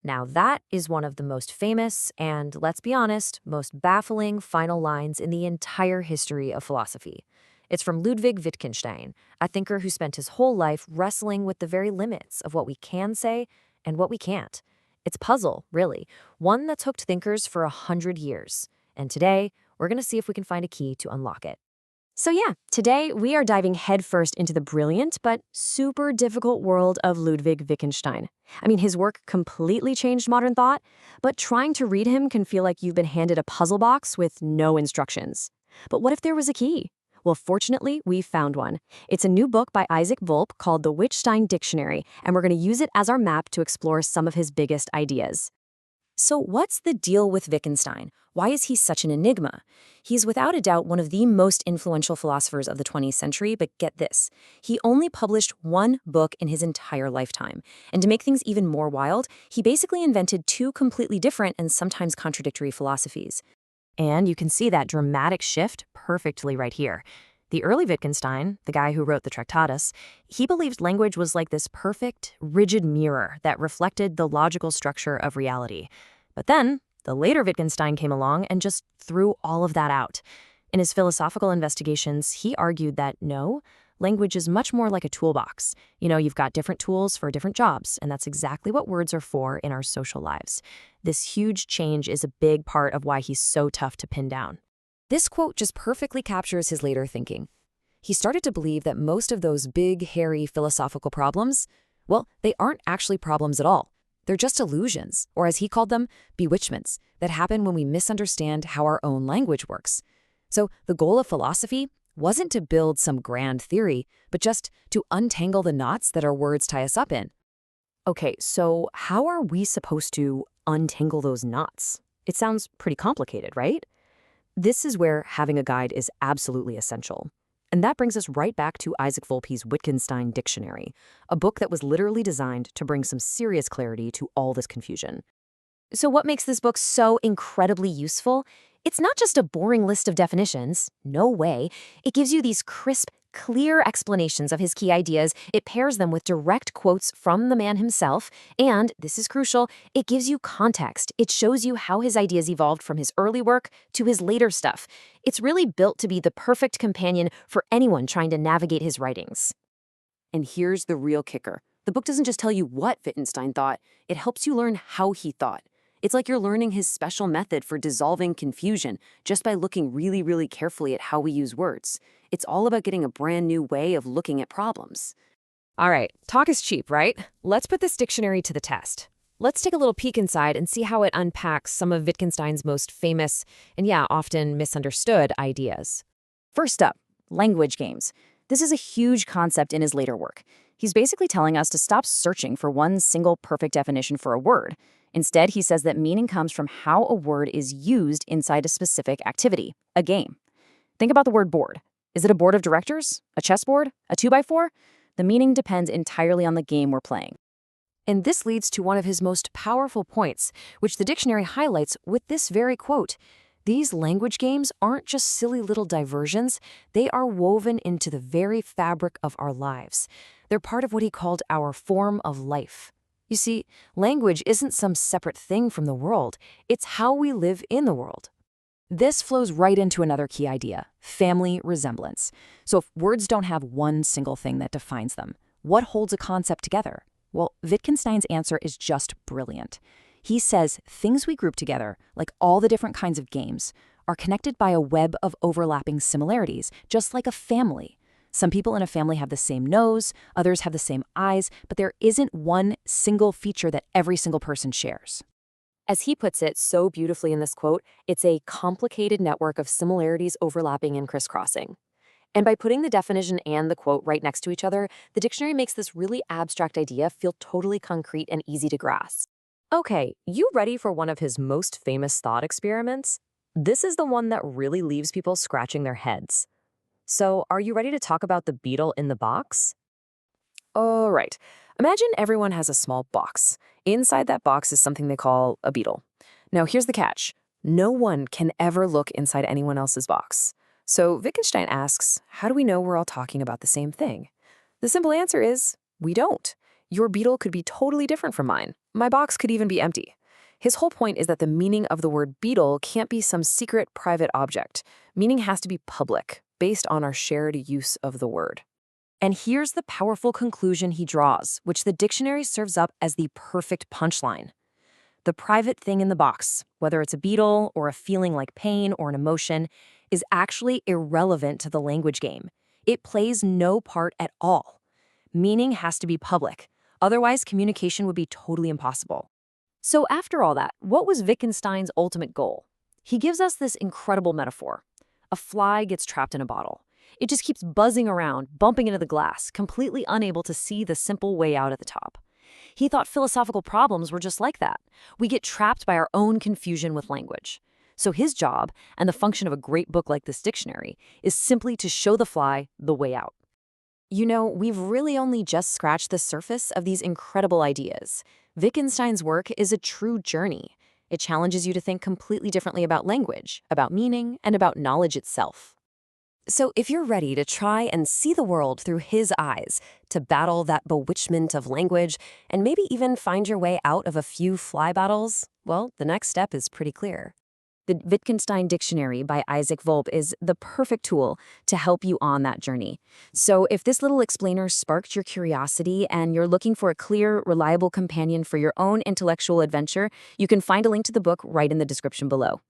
Now, that is one of the most famous and, let's be honest, most baffling final lines in the entire history of philosophy. It's from Ludwig Wittgenstein, a thinker who spent his whole life wrestling with the very limits of what we can say and what we can't. It's a puzzle, really, one that's hooked thinkers for 100 years. And today, we're going to see if we can find a key to unlock it. So yeah, today we are diving headfirst into the brilliant but super difficult world of Ludwig Wittgenstein. I mean, his work completely changed modern thought, but trying to read him can feel like you've been handed a puzzle box with no instructions. But what if there was a key? Well, fortunately, we found one. It's a new book by Isaac Volpe called the Wittgenstein Dictionary, and we're going to use it as our map to explore some of his biggest ideas. So what's the deal with Wittgenstein? Why is he such an enigma? He's without a doubt one of the most influential philosophers of the 20th century, but get this, he only published one book in his entire lifetime. And to make things even more wild, he basically invented two completely different and sometimes contradictory philosophies. And you can see that dramatic shift perfectly right here. The early Wittgenstein, the guy who wrote the Tractatus, he believed language was like this perfect, rigid mirror that reflected the logical structure of reality. But then, the later Wittgenstein came along and just threw all of that out. In his philosophical investigations, he argued that no, language is much more like a toolbox. You've got different tools for different jobs, and that's exactly what words are for in our social lives. This huge change is a big part of why he's so tough to pin down. This quote just perfectly captures his later thinking. He started to believe that most of those big, hairy philosophical problems, well, they aren't actually problems at all. They're just illusions, or as he called them, bewitchments, that happen when we misunderstand how our own language works. So the goal of philosophy wasn't to build some grand theory, but just to untangle the knots that our words tie us up in. Okay, so how are we supposed to untangle those knots? It sounds pretty complicated, right? This is where having a guide is absolutely essential. And that brings us right back to Isaac Volpe's Wittgenstein Dictionary, a book that was literally designed to bring some serious clarity to all this confusion. So what makes this book so incredibly useful? It's not just a boring list of definitions. No way. It gives you these crisp, clear explanations of his key ideas. It pairs them with direct quotes from the man himself. And, this is crucial, it gives you context. It shows you how his ideas evolved from his early work to his later stuff. It's really built to be the perfect companion for anyone trying to navigate his writings. And here's the real kicker. The book doesn't just tell you what Wittgenstein thought, it helps you learn how he thought. It's like you're learning his special method for dissolving confusion just by looking really, really carefully at how we use words. It's all about getting a brand new way of looking at problems. All right, talk is cheap, right? Let's put this dictionary to the test. Let's take a little peek inside and see how it unpacks some of Wittgenstein's most famous and, often misunderstood ideas. First up, language games. This is a huge concept in his later work. He's basically telling us to stop searching for one single perfect definition for a word. Instead, he says that meaning comes from how a word is used inside a specific activity, a game. Think about the word board. Is it a board of directors? A chessboard? A 2x4? The meaning depends entirely on the game we're playing. And this leads to one of his most powerful points, which the dictionary highlights with this very quote. These language games aren't just silly little diversions, they are woven into the very fabric of our lives. They're part of what he called our form of life. You see, language isn't some separate thing from the world, it's how we live in the world. This flows right into another key idea, family resemblance. So if words don't have one single thing that defines them, what holds a concept together? Well, Wittgenstein's answer is just brilliant. He says things we group together, like all the different kinds of games, are connected by a web of overlapping similarities, just like a family. Some people in a family have the same nose, others have the same eyes, but there isn't one single feature that every single person shares. As he puts it so beautifully in this quote, it's a complicated network of similarities overlapping and crisscrossing. And by putting the definition and the quote right next to each other, the dictionary makes this really abstract idea feel totally concrete and easy to grasp. Okay, you ready for one of his most famous thought experiments? This is the one that really leaves people scratching their heads. So, are you ready to talk about the beetle in the box? All right. Imagine everyone has a small box. Inside that box is something they call a beetle. Now, here's the catch. No one can ever look inside anyone else's box. So Wittgenstein asks, how do we know we're all talking about the same thing? The simple answer is, we don't. Your beetle could be totally different from mine. My box could even be empty. His whole point is that the meaning of the word beetle can't be some secret private object. Meaning has to be public, based on our shared use of the word. And here's the powerful conclusion he draws, which the dictionary serves up as the perfect punchline. The private thing in the box, whether it's a beetle or a feeling like pain or an emotion, is actually irrelevant to the language game. It plays no part at all. Meaning has to be public. Otherwise, communication would be totally impossible. So after all that, what was Wittgenstein's ultimate goal? He gives us this incredible metaphor. A fly gets trapped in a bottle. It just keeps buzzing around, bumping into the glass, completely unable to see the simple way out at the top. He thought philosophical problems were just like that. We get trapped by our own confusion with language. So his job, and the function of a great book like this dictionary, is simply to show the fly the way out. You know, we've really only just scratched the surface of these incredible ideas. Wittgenstein's work is a true journey. It challenges you to think completely differently about language, about meaning, and about knowledge itself. So if you're ready to try and see the world through his eyes, to battle that bewitchment of language, and maybe even find your way out of a few fly battles, well, the next step is pretty clear. The Wittgenstein Dictionary by Isaac Volpe is the perfect tool to help you on that journey. So if this little explainer sparked your curiosity and you're looking for a clear, reliable companion for your own intellectual adventure, you can find a link to the book right in the description below.